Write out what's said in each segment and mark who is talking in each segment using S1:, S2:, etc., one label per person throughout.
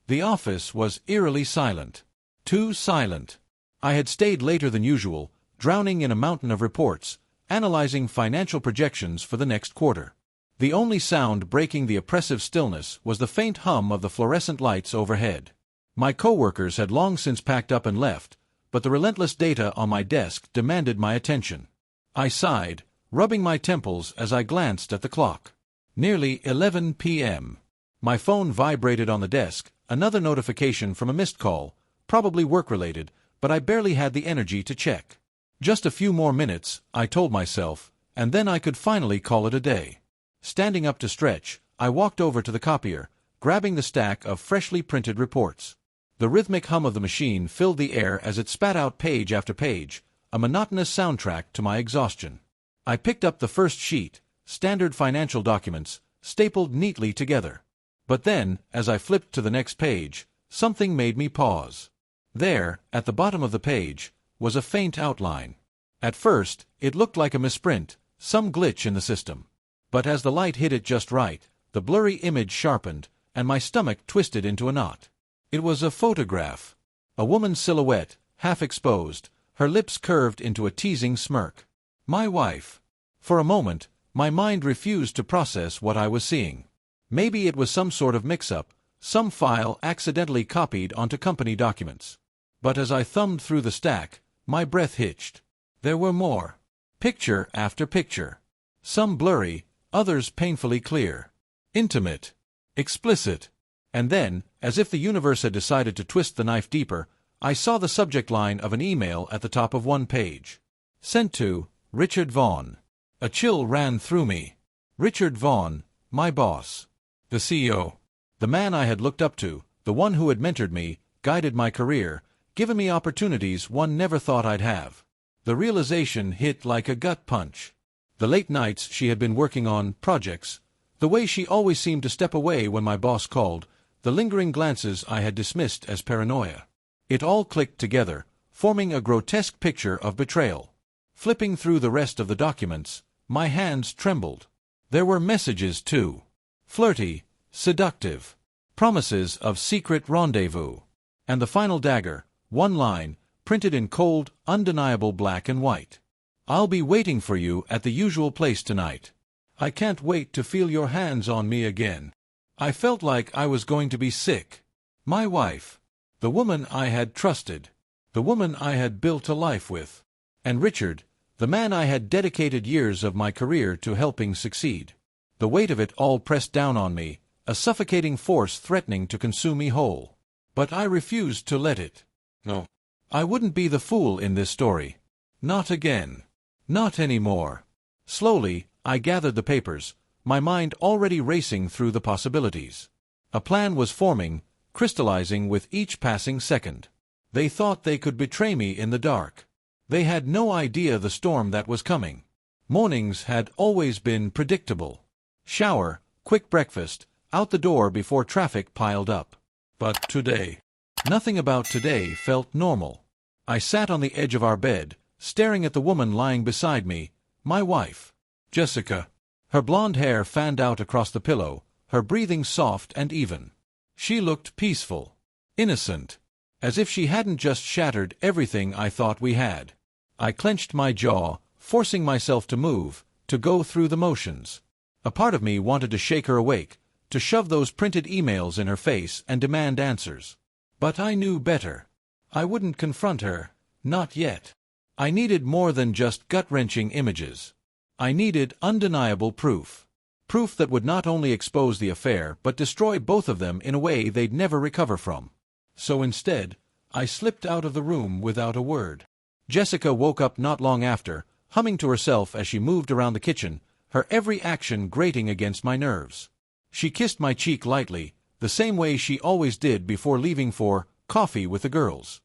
S1: The office was eerily silent. Too silent. I had stayed later than usual, drowning in a mountain of reports, analyzing financial projections for the next quarter. The only sound breaking the oppressive stillness was the faint hum of the fluorescent lights overhead. My coworkers had long since packed up and left, but the relentless data on my desk demanded my attention. I sighed, rubbing my temples as I glanced at the clock. Nearly 11 p.m. My phone vibrated on the desk, another notification from a missed call, probably work-related, but I barely had the energy to check. Just a few more minutes, I told myself, and then I could finally call it a day. Standing up to stretch, I walked over to the copier, grabbing the stack of freshly printed reports. The rhythmic hum of the machine filled the air as it spat out page after page, a monotonous soundtrack to my exhaustion. I picked up the first sheet, standard financial documents, stapled neatly together. But then, as I flipped to the next page, something made me pause. There, at the bottom of the page, was a faint outline. At first, it looked like a misprint, some glitch in the system. But as the light hit it just right, the blurry image sharpened, and my stomach twisted into a knot. It was a photograph. A woman's silhouette, half exposed, her lips curved into a teasing smirk. My wife. For a moment, my mind refused to process what I was seeing. Maybe it was some sort of mix-up, some file accidentally copied onto company documents. But as I thumbed through the stack, my breath hitched. There were more. Picture after picture. Some blurry, others painfully clear. Intimate. Explicit. And then, as if the universe had decided to twist the knife deeper, I saw the subject line of an email at the top of one page. Sent to Richard Vaughn. A chill ran through me. Richard Vaughn, my boss. The CEO. The man I had looked up to, the one who had mentored me, guided my career, given me opportunities one never thought I'd have. The realization hit like a gut punch. The late nights she had been working on projects, the way she always seemed to step away when my boss called, the lingering glances I had dismissed as paranoia. It all clicked together, forming a grotesque picture of betrayal. Flipping through the rest of the documents, my hands trembled. There were messages too. Flirty, seductive. Promises of secret rendezvous. And the final dagger, one line, printed in cold, undeniable black and white. I'll be waiting for you at the usual place tonight. I can't wait to feel your hands on me again. I felt like I was going to be sick. My wife. The woman I had trusted. The woman I had built a life with. And Richard, the man I had dedicated years of my career to helping succeed. The weight of it all pressed down on me, a suffocating force threatening to consume me whole. But I refused to let it. No. I wouldn't be the fool in this story. Not again. Not anymore. Slowly, I gathered the papers, my mind already racing through the possibilities. A plan was forming, crystallizing with each passing second. They thought they could betray me in the dark. They had no idea the storm that was coming. Mornings had always been predictable. Shower, quick breakfast, out the door before traffic piled up. But today, nothing about today felt normal. I sat on the edge of our bed, staring at the woman lying beside me, my wife, Jessica. Her blonde hair fanned out across the pillow, her breathing soft and even. She looked peaceful, innocent, as if she hadn't just shattered everything I thought we had. I clenched my jaw, forcing myself to move, to go through the motions. A part of me wanted to shake her awake, to shove those printed emails in her face and demand answers. But I knew better. I wouldn't confront her, not yet. I needed more than just gut-wrenching images. I needed undeniable proof. Proof that would not only expose the affair but destroy both of them in a way they'd never recover from. So instead, I slipped out of the room without a word. Jessica woke up not long after, humming to herself as she moved around the kitchen, her every action grating against my nerves. She kissed my cheek lightly, the same way she always did before leaving for coffee with the girls.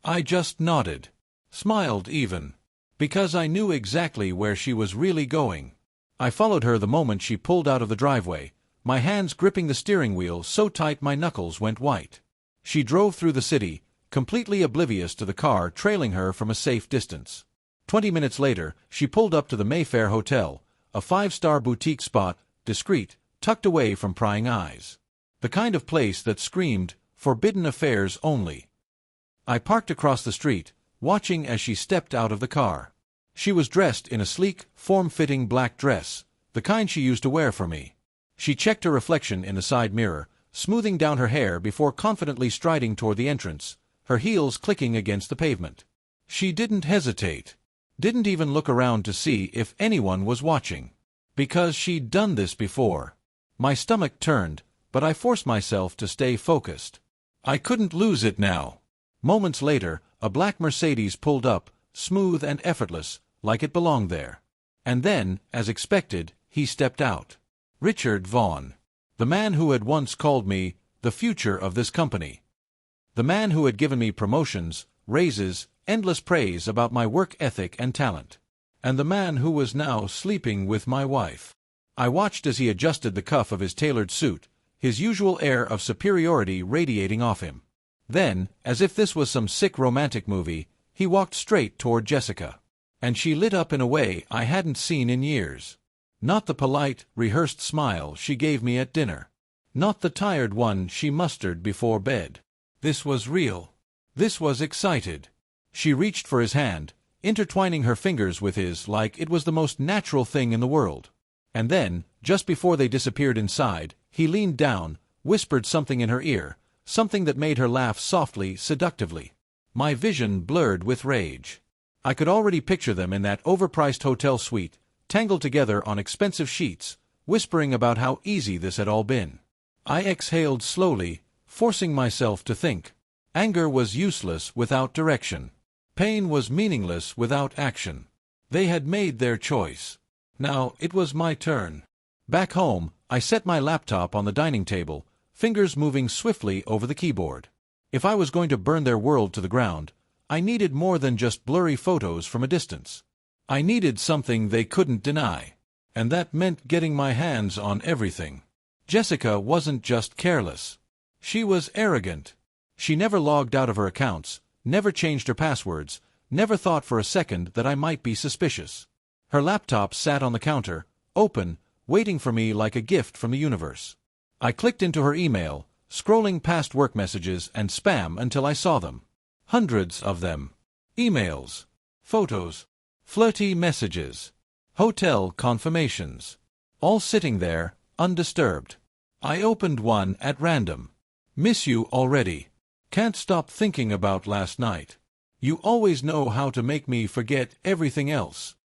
S1: I just nodded, smiled even, because I knew exactly where she was really going. I followed her the moment she pulled out of the driveway, my hands gripping the steering wheel so tight my knuckles went white. She drove through the city, completely oblivious to the car trailing her from a safe distance. 20 minutes later, she pulled up to the Mayfair Hotel, a 5-star boutique spot, discreet, tucked away from prying eyes. The kind of place that screamed, forbidden affairs only. I parked across the street, watching as she stepped out of the car. She was dressed in a sleek, form-fitting black dress, the kind she used to wear for me. She checked her reflection in the side mirror, smoothing down her hair before confidently striding toward the entrance, her heels clicking against the pavement. She didn't hesitate. Didn't even look around to see if anyone was watching. Because she'd done this before. My stomach turned, but I forced myself to stay focused. I couldn't lose it now. Moments later, a black Mercedes pulled up, smooth and effortless, like it belonged there. And then, as expected, he stepped out. Richard Vaughn. The man who had once called me the future of this company. The man who had given me promotions, raises, endless praise about my work ethic and talent. And the man who was now sleeping with my wife. I watched as he adjusted the cuff of his tailored suit, his usual air of superiority radiating off him. Then, as if this was some sick romantic movie, he walked straight toward Jessica. And she lit up in a way I hadn't seen in years. Not the polite, rehearsed smile she gave me at dinner. Not the tired one she mustered before bed. This was real. This was excited. She reached for his hand, intertwining her fingers with his like it was the most natural thing in the world. And then, just before they disappeared inside, he leaned down, whispered something in her ear, something that made her laugh softly, seductively. My vision blurred with rage. I could already picture them in that overpriced hotel suite, tangled together on expensive sheets, whispering about how easy this had all been. I exhaled slowly, forcing myself to think. Anger was useless without direction. Pain was meaningless without action. They had made their choice. Now it was my turn. Back home, I set my laptop on the dining table, fingers moving swiftly over the keyboard. If I was going to burn their world to the ground, I needed more than just blurry photos from a distance. I needed something they couldn't deny. And that meant getting my hands on everything. Jessica wasn't just careless. She was arrogant. She never logged out of her accounts, never changed her passwords, never thought for a second that I might be suspicious. Her laptop sat on the counter, open, waiting for me like a gift from the universe. I clicked into her email, scrolling past work messages and spam until I saw them. Hundreds of them. Emails, photos, flirty messages, hotel confirmations. All sitting there, undisturbed. I opened one at random. Miss you already. Can't stop thinking about last night. You always know how to make me forget everything else.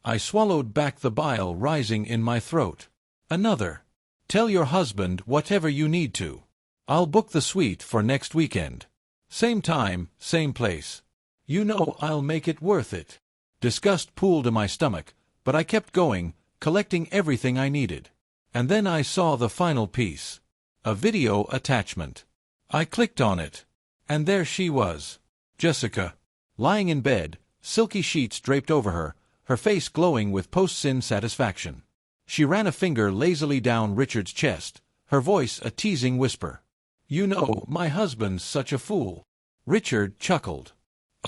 S1: I swallowed back the bile rising in my throat. Another. Tell your husband whatever you need to. I'll book the suite for next weekend. Same time, same place. You know I'll make it worth it. Disgust pooled in my stomach, but I kept going, collecting everything I needed. And then I saw the final piece. A video attachment. I clicked on it. And there she was. Jessica. Lying in bed, silky sheets draped over her, her face glowing with post-sin satisfaction. She ran a finger lazily down Richard's chest, her voice a teasing whisper. You know, my husband's such a fool. Richard chuckled.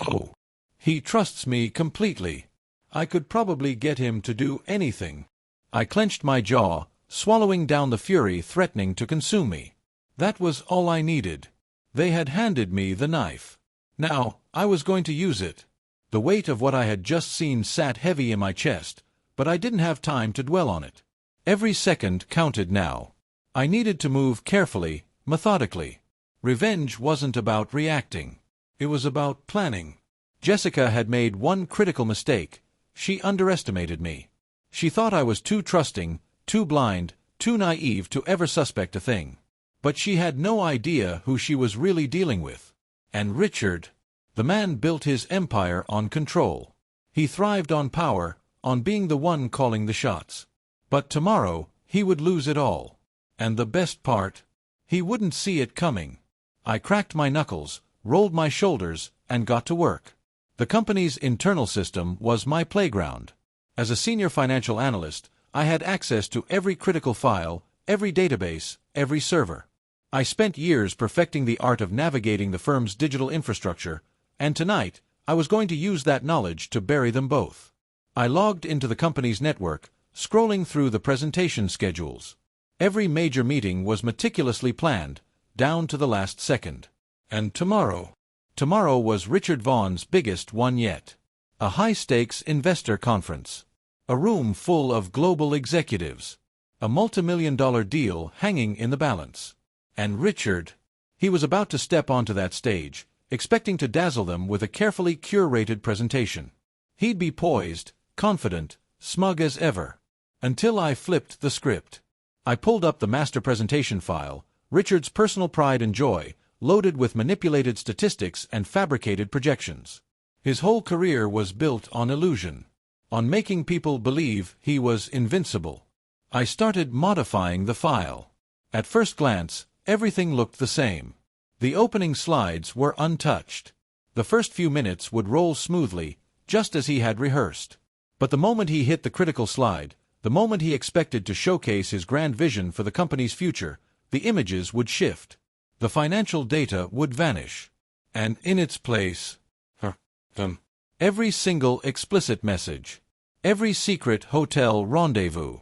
S1: Oh. He trusts me completely. I could probably get him to do anything. I clenched my jaw, swallowing down the fury threatening to consume me. That was all I needed. They had handed me the knife. Now, I was going to use it. The weight of what I had just seen sat heavy in my chest, but I didn't have time to dwell on it. Every second counted now. I needed to move carefully, methodically. Revenge wasn't about reacting. It was about planning. Jessica had made one critical mistake. She underestimated me. She thought I was too trusting, too blind, too naive to ever suspect a thing. But she had no idea who she was really dealing with. And Richard, the man built his empire on control. He thrived on power, on being the one calling the shots. But tomorrow, he would lose it all. And the best part? He wouldn't see it coming. I cracked my knuckles, rolled my shoulders, and got to work. The company's internal system was my playground. As a senior financial analyst, I had access to every critical file, every database, every server. I spent years perfecting the art of navigating the firm's digital infrastructure, and tonight, I was going to use that knowledge to bury them both. I logged into the company's network, scrolling through the presentation schedules. Every major meeting was meticulously planned, down to the last second. And tomorrow? Tomorrow was Richard Vaughan's biggest one yet. A high-stakes investor conference. A room full of global executives. A multimillion-dollar deal hanging in the balance. And Richard? He was about to step onto that stage, expecting to dazzle them with a carefully curated presentation. He'd be poised, confident, smug as ever. Until I flipped the script. I pulled up the master presentation file, Richard's personal pride and joy, loaded with manipulated statistics and fabricated projections. His whole career was built on illusion. On making people believe he was invincible. I started modifying the file. At first glance, everything looked the same. The opening slides were untouched. The first few minutes would roll smoothly, just as he had rehearsed. But the moment he hit the critical slide, the moment he expected to showcase his grand vision for the company's future, the images would shift. The financial data would vanish. And in its place, every single explicit message, every secret hotel rendezvous,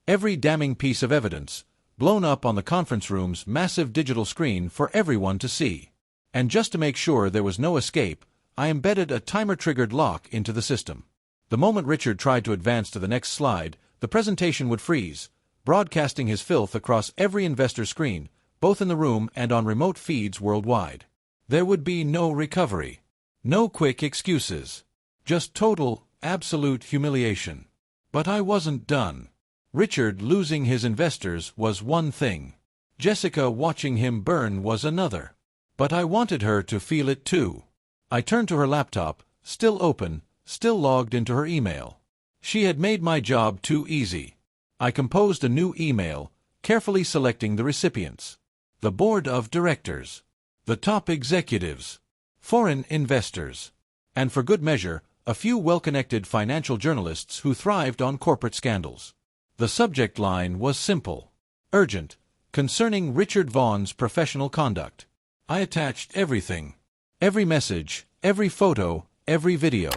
S1: every damning piece of evidence, blown up on the conference room's massive digital screen for everyone to see. And just to make sure there was no escape, I embedded a timer-triggered lock into the system. The moment Richard tried to advance to the next slide, the presentation would freeze, broadcasting his filth across every investor screen, both in the room and on remote feeds worldwide. There would be no recovery. No quick excuses. Just total, absolute humiliation. But I wasn't done. Richard losing his investors was one thing. Jessica watching him burn was another. But I wanted her to feel it too. I turned to her laptop, still open, still logged into her email. She had made my job too easy. I composed a new email, carefully selecting the recipients. The board of directors. The top executives. Foreign investors. And for good measure, a few well-connected financial journalists who thrived on corporate scandals. The subject line was simple. Urgent. Concerning Richard Vaughan's professional conduct. I attached everything. Every message, every photo, every video.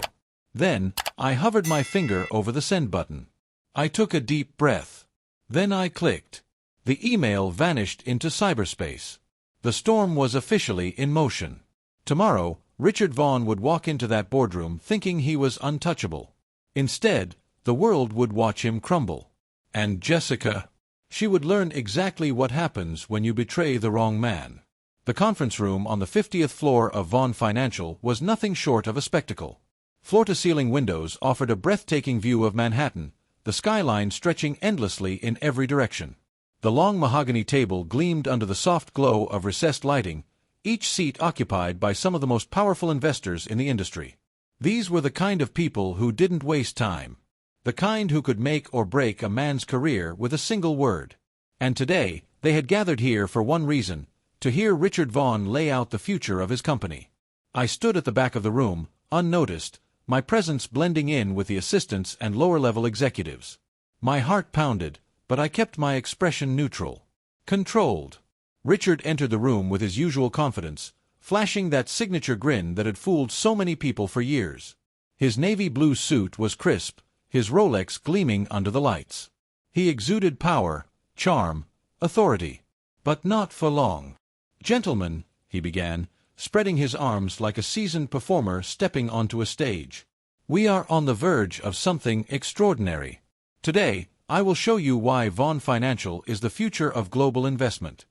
S1: Then, I hovered my finger over the send button. I took a deep breath. Then I clicked. The email vanished into cyberspace. The storm was officially in motion. Tomorrow, Richard Vaughan would walk into that boardroom thinking he was untouchable. Instead, the world would watch him crumble. And Jessica? She would learn exactly what happens when you betray the wrong man. The conference room on the 50th floor of Vaughan Financial was nothing short of a spectacle. Floor-to-ceiling windows offered a breathtaking view of Manhattan, the skyline stretching endlessly in every direction. The long mahogany table gleamed under the soft glow of recessed lighting, each seat occupied by some of the most powerful investors in the industry. These were the kind of people who didn't waste time. The kind who could make or break a man's career with a single word. And today, they had gathered here for one reason, to hear Richard Vaughan lay out the future of his company. I stood at the back of the room, unnoticed, my presence blending in with the assistants and lower-level executives. My heart pounded, but I kept my expression neutral. Controlled. Richard entered the room with his usual confidence, flashing that signature grin that had fooled so many people for years. His navy blue suit was crisp, his Rolex gleaming under the lights. He exuded power, charm, authority. But not for long. "Gentlemen," he began, spreading his arms like a seasoned performer stepping onto a stage. "We are on the verge of something extraordinary. Today, I will show you why Vaughan Financial is the future of global investment."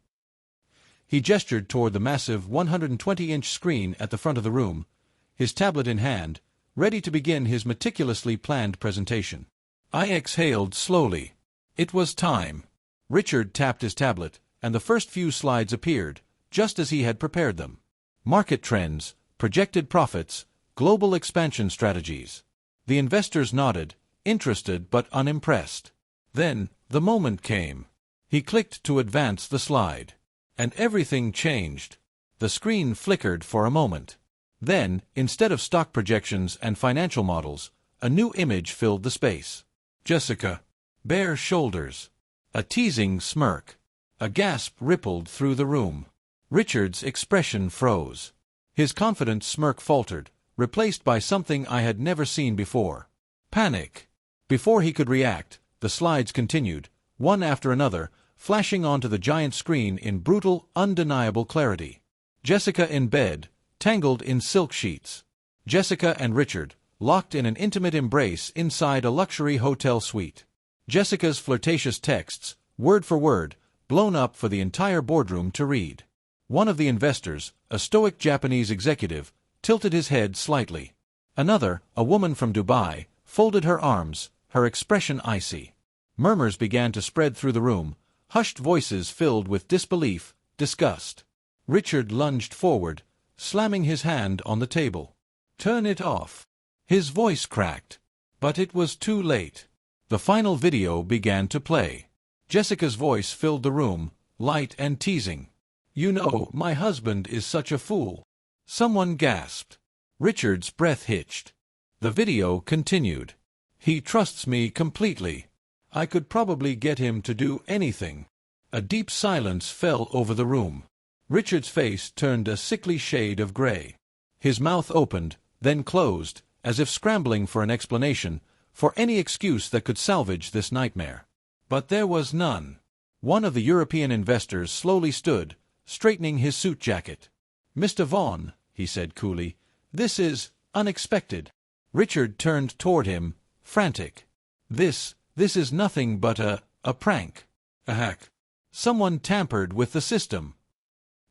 S1: He gestured toward the massive 120-inch screen at the front of the room, his tablet in hand, ready to begin his meticulously planned presentation. I exhaled slowly. It was time. Richard tapped his tablet, and the first few slides appeared, just as he had prepared them. Market trends, projected profits, global expansion strategies. The investors nodded, interested but unimpressed. Then, the moment came. He clicked to advance the slide. And everything changed. The screen flickered for a moment. Then, instead of stock projections and financial models, a new image filled the space. Jessica. Bare shoulders. A teasing smirk. A gasp rippled through the room. Richard's expression froze. His confident smirk faltered, replaced by something I had never seen before. Panic. Before he could react, the slides continued, one after another, flashing onto the giant screen in brutal, undeniable clarity. Jessica in bed, tangled in silk sheets. Jessica and Richard, locked in an intimate embrace inside a luxury hotel suite. Jessica's flirtatious texts, word for word, blown up for the entire boardroom to read. One of the investors, a stoic Japanese executive, tilted his head slightly. Another, a woman from Dubai, folded her arms, her expression icy. Murmurs began to spread through the room, hushed voices filled with disbelief, disgust. Richard lunged forward, slamming his hand on the table. "Turn it off." His voice cracked. But it was too late. The final video began to play. Jessica's voice filled the room, light and teasing. "You know, my husband is such a fool." Someone gasped. Richard's breath hitched. The video continued. "He trusts me completely. I could probably get him to do anything." A deep silence fell over the room. Richard's face turned a sickly shade of gray. His mouth opened, then closed, as if scrambling for an explanation, for any excuse that could salvage this nightmare. But there was none. One of the European investors slowly stood, straightening his suit jacket. "Mr. Vaughn," he said coolly, "this is unexpected." Richard turned toward him, frantic. This is nothing but a prank. A hack. Someone tampered with the system."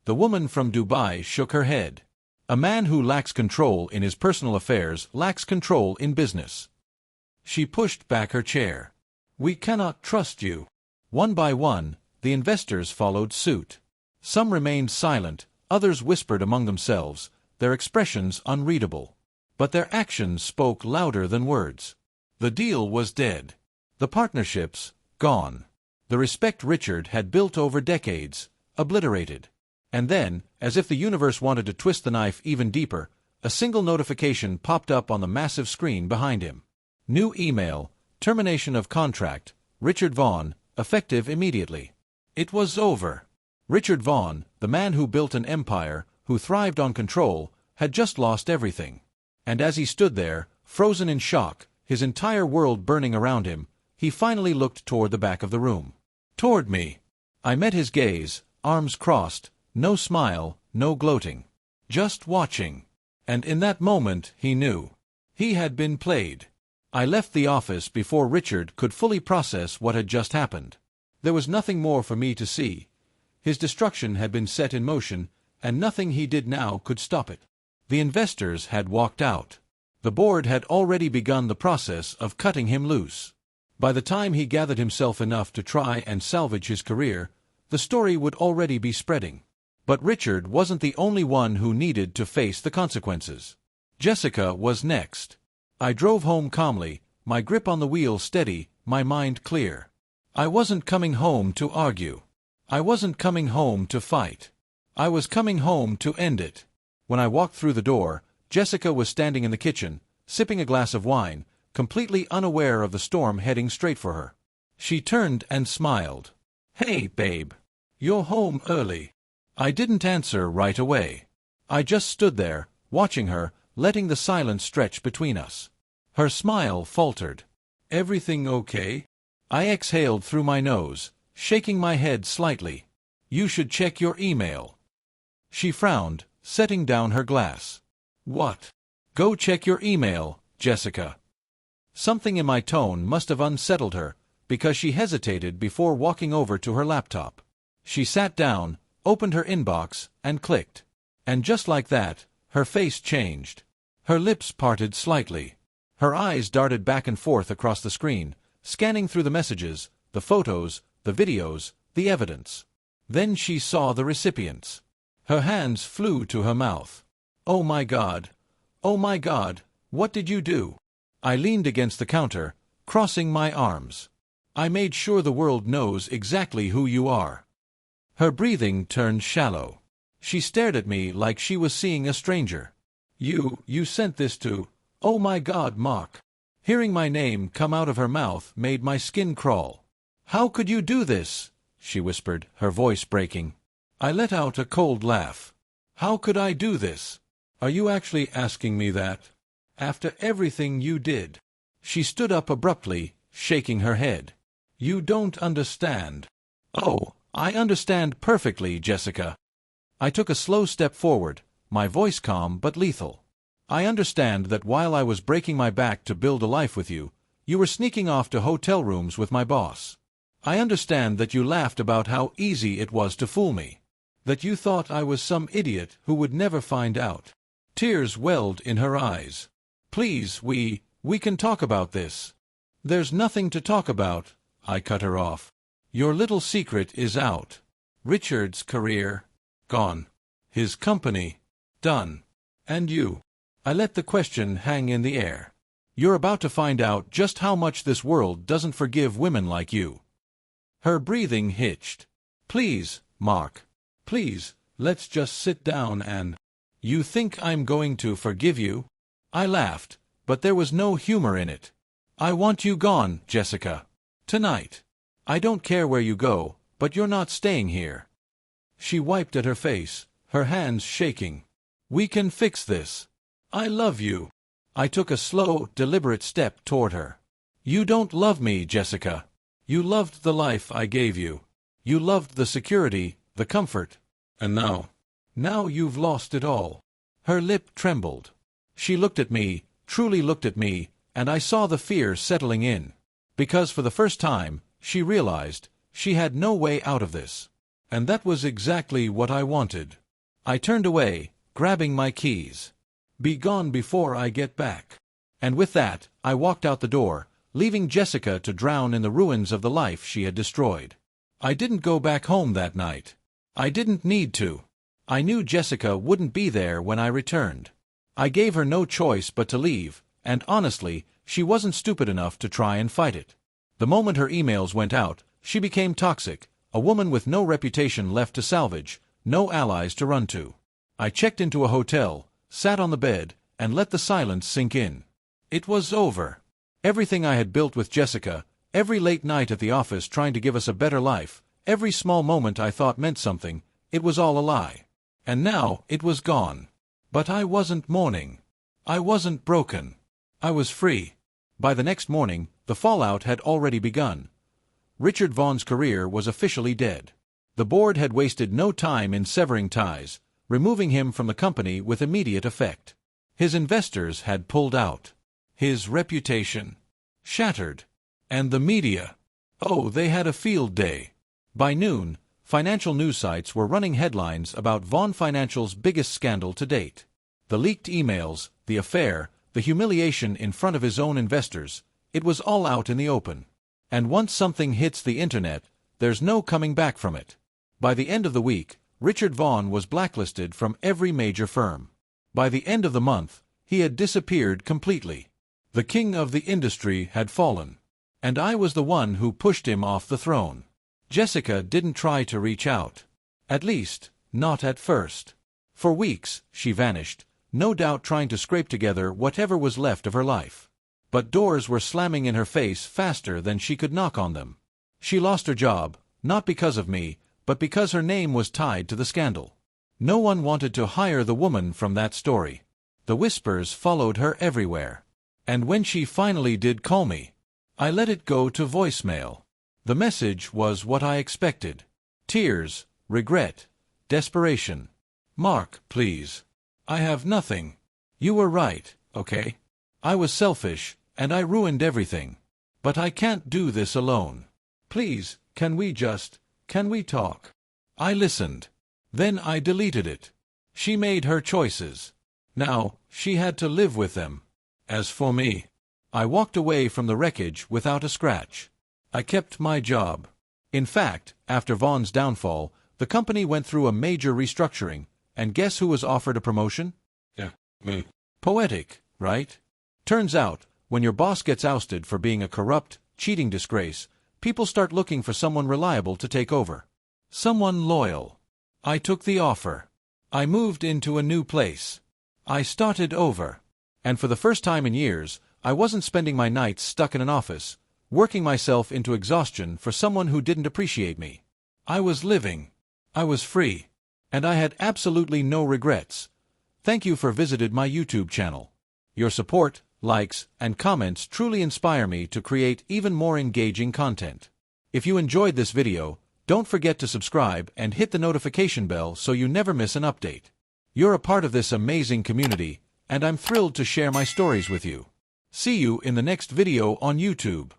S1: The woman from Dubai shook her head. A man who lacks control in his personal affairs lacks control in business. She pushed back her chair. "We cannot trust you." One by one, the investors followed suit. Some remained silent, others whispered among themselves, their expressions unreadable. But their actions spoke louder than words. The deal was dead. The partnerships, gone. The respect Richard had built over decades, obliterated. And then, as if the universe wanted to twist the knife even deeper, a single notification popped up on the massive screen behind him. New email, termination of contract, Richard Vaughn, effective immediately. It was over. Richard Vaughn, the man who built an empire, who thrived on control, had just lost everything. And as he stood there, frozen in shock, his entire world burning around him, he finally looked toward the back of the room. Toward me. I met his gaze, arms crossed, no smile, no gloating. Just watching. And in that moment he knew. He had been played. I left the office before Richard could fully process what had just happened. There was nothing more for me to see. His destruction had been set in motion, and nothing he did now could stop it. The investors had walked out. The board had already begun the process of cutting him loose. By the time he gathered himself enough to try and salvage his career, the story would already be spreading. But Richard wasn't the only one who needed to face the consequences. Jessica was next. I drove home calmly, my grip on the wheel steady, my mind clear. I wasn't coming home to argue. I wasn't coming home to fight. I was coming home to end it. When I walked through the door, Jessica was standing in the kitchen, sipping a glass of wine, completely unaware of the storm heading straight for her. She turned and smiled. "Hey, babe. You're home early." I didn't answer right away. I just stood there, watching her, letting the silence stretch between us. Her smile faltered. "Everything okay?" I exhaled through my nose, shaking my head slightly. "You should check your email." She frowned, setting down her glass. "What?" "Go check your email, Jessica." Something in my tone must have unsettled her, because she hesitated before walking over to her laptop. She sat down, opened her inbox, and clicked. And just like that, her face changed. Her lips parted slightly. Her eyes darted back and forth across the screen, scanning through the messages, the photos, the videos, the evidence. Then she saw the recipients. Her hands flew to her mouth. "Oh my God! Oh my God! What did you do?" I leaned against the counter, crossing my arms. "I made sure the world knows exactly who you are." Her breathing turned shallow. She stared at me like she was seeing a stranger. You sent this to... Oh my God, Mark." Hearing my name come out of her mouth made my skin crawl. "How could you do this?" she whispered, her voice breaking. I let out a cold laugh. "How could I do this? Are you actually asking me that? After everything you did?" She stood up abruptly, shaking her head. "You don't understand. Oh, I understand perfectly, Jessica. I took a slow step forward, my voice calm but lethal. I understand that while I was breaking my back to build a life with you, you were sneaking off to hotel rooms with my boss. I understand that you laughed about how easy it was to fool me. That you thought I was some idiot who would never find out. Tears welled in her eyes. Please, we can talk about this. There's nothing to talk about, I cut her off. Your little secret is out. Richard's career, gone. His company, done. And you. I let the question hang in the air. You're about to find out just how much this world doesn't forgive women like you. Her breathing hitched. Please, Mark. Please, let's just sit down and... You think I'm going to forgive you? I laughed, but there was no humor in it. I want you gone, Jessica. Tonight. I don't care where you go, but you're not staying here. She wiped at her face, her hands shaking. We can fix this. I love you. I took a slow, deliberate step toward her. You don't love me, Jessica. You loved the life I gave you. You loved the security, the comfort. And now you've lost it all. Her lip trembled. She looked at me, truly looked at me, and I saw the fear settling in. Because for the first time, she realized she had no way out of this. And that was exactly what I wanted. I turned away, grabbing my keys. Be gone before I get back. And with that, I walked out the door, leaving Jessica to drown in the ruins of the life she had destroyed. I didn't go back home that night. I didn't need to. I knew Jessica wouldn't be there when I returned. I gave her no choice but to leave, and honestly, she wasn't stupid enough to try and fight it. The moment her emails went out, she became toxic, a woman with no reputation left to salvage, no allies to run to. I checked into a hotel, sat on the bed, and let the silence sink in. It was over. Everything I had built with Jessica, every late night at the office trying to give us a better life, every small moment I thought meant something, it was all a lie. And now it was gone. But I wasn't mourning. I wasn't broken. I was free. By the next morning, the fallout had already begun. Richard Vaughn's career was officially dead. The board had wasted no time in severing ties, removing him from the company with immediate effect. His investors had pulled out. His reputation shattered. And the media. Oh, they had a field day. By noon, financial news sites were running headlines about Vaughn Financial's biggest scandal to date. The leaked emails, the affair, the humiliation in front of his own investors, it was all out in the open. And once something hits the internet, there's no coming back from it. By the end of the week, Richard Vaughn was blacklisted from every major firm. By the end of the month, he had disappeared completely. The king of the industry had fallen. And I was the one who pushed him off the throne. Jessica didn't try to reach out. At least, not at first. For weeks, she vanished, no doubt trying to scrape together whatever was left of her life. But doors were slamming in her face faster than she could knock on them. She lost her job, not because of me, but because her name was tied to the scandal. No one wanted to hire the woman from that story. The whispers followed her everywhere. And when she finally did call me, I let it go to voicemail. The message was what I expected. Tears, regret, desperation. Mark, please. I have nothing. You were right, okay? I was selfish, and I ruined everything. But I can't do this alone. Please, can we talk? I listened. Then I deleted it. She made her choices. Now, she had to live with them. As for me, I walked away from the wreckage without a scratch. I kept my job. In fact, after Vaughn's downfall, the company went through a major restructuring, and guess who was offered a promotion?
S2: Yeah, me.
S1: Poetic, right? Turns out, when your boss gets ousted for being a corrupt, cheating disgrace, people start looking for someone reliable to take over. Someone loyal. I took the offer. I moved into a new place. I started over. And for the first time in years, I wasn't spending my nights stuck in an office, working myself into exhaustion for someone who didn't appreciate me. I was living. I was free. And I had absolutely no regrets. Thank you for visiting my YouTube channel. Your support, likes, and comments truly inspire me to create even more engaging content. If you enjoyed this video, Don't forget to subscribe and hit the notification bell so you never miss an update. You're a part of this amazing community, and I'm thrilled to share my stories with you. See you in the next video on YouTube.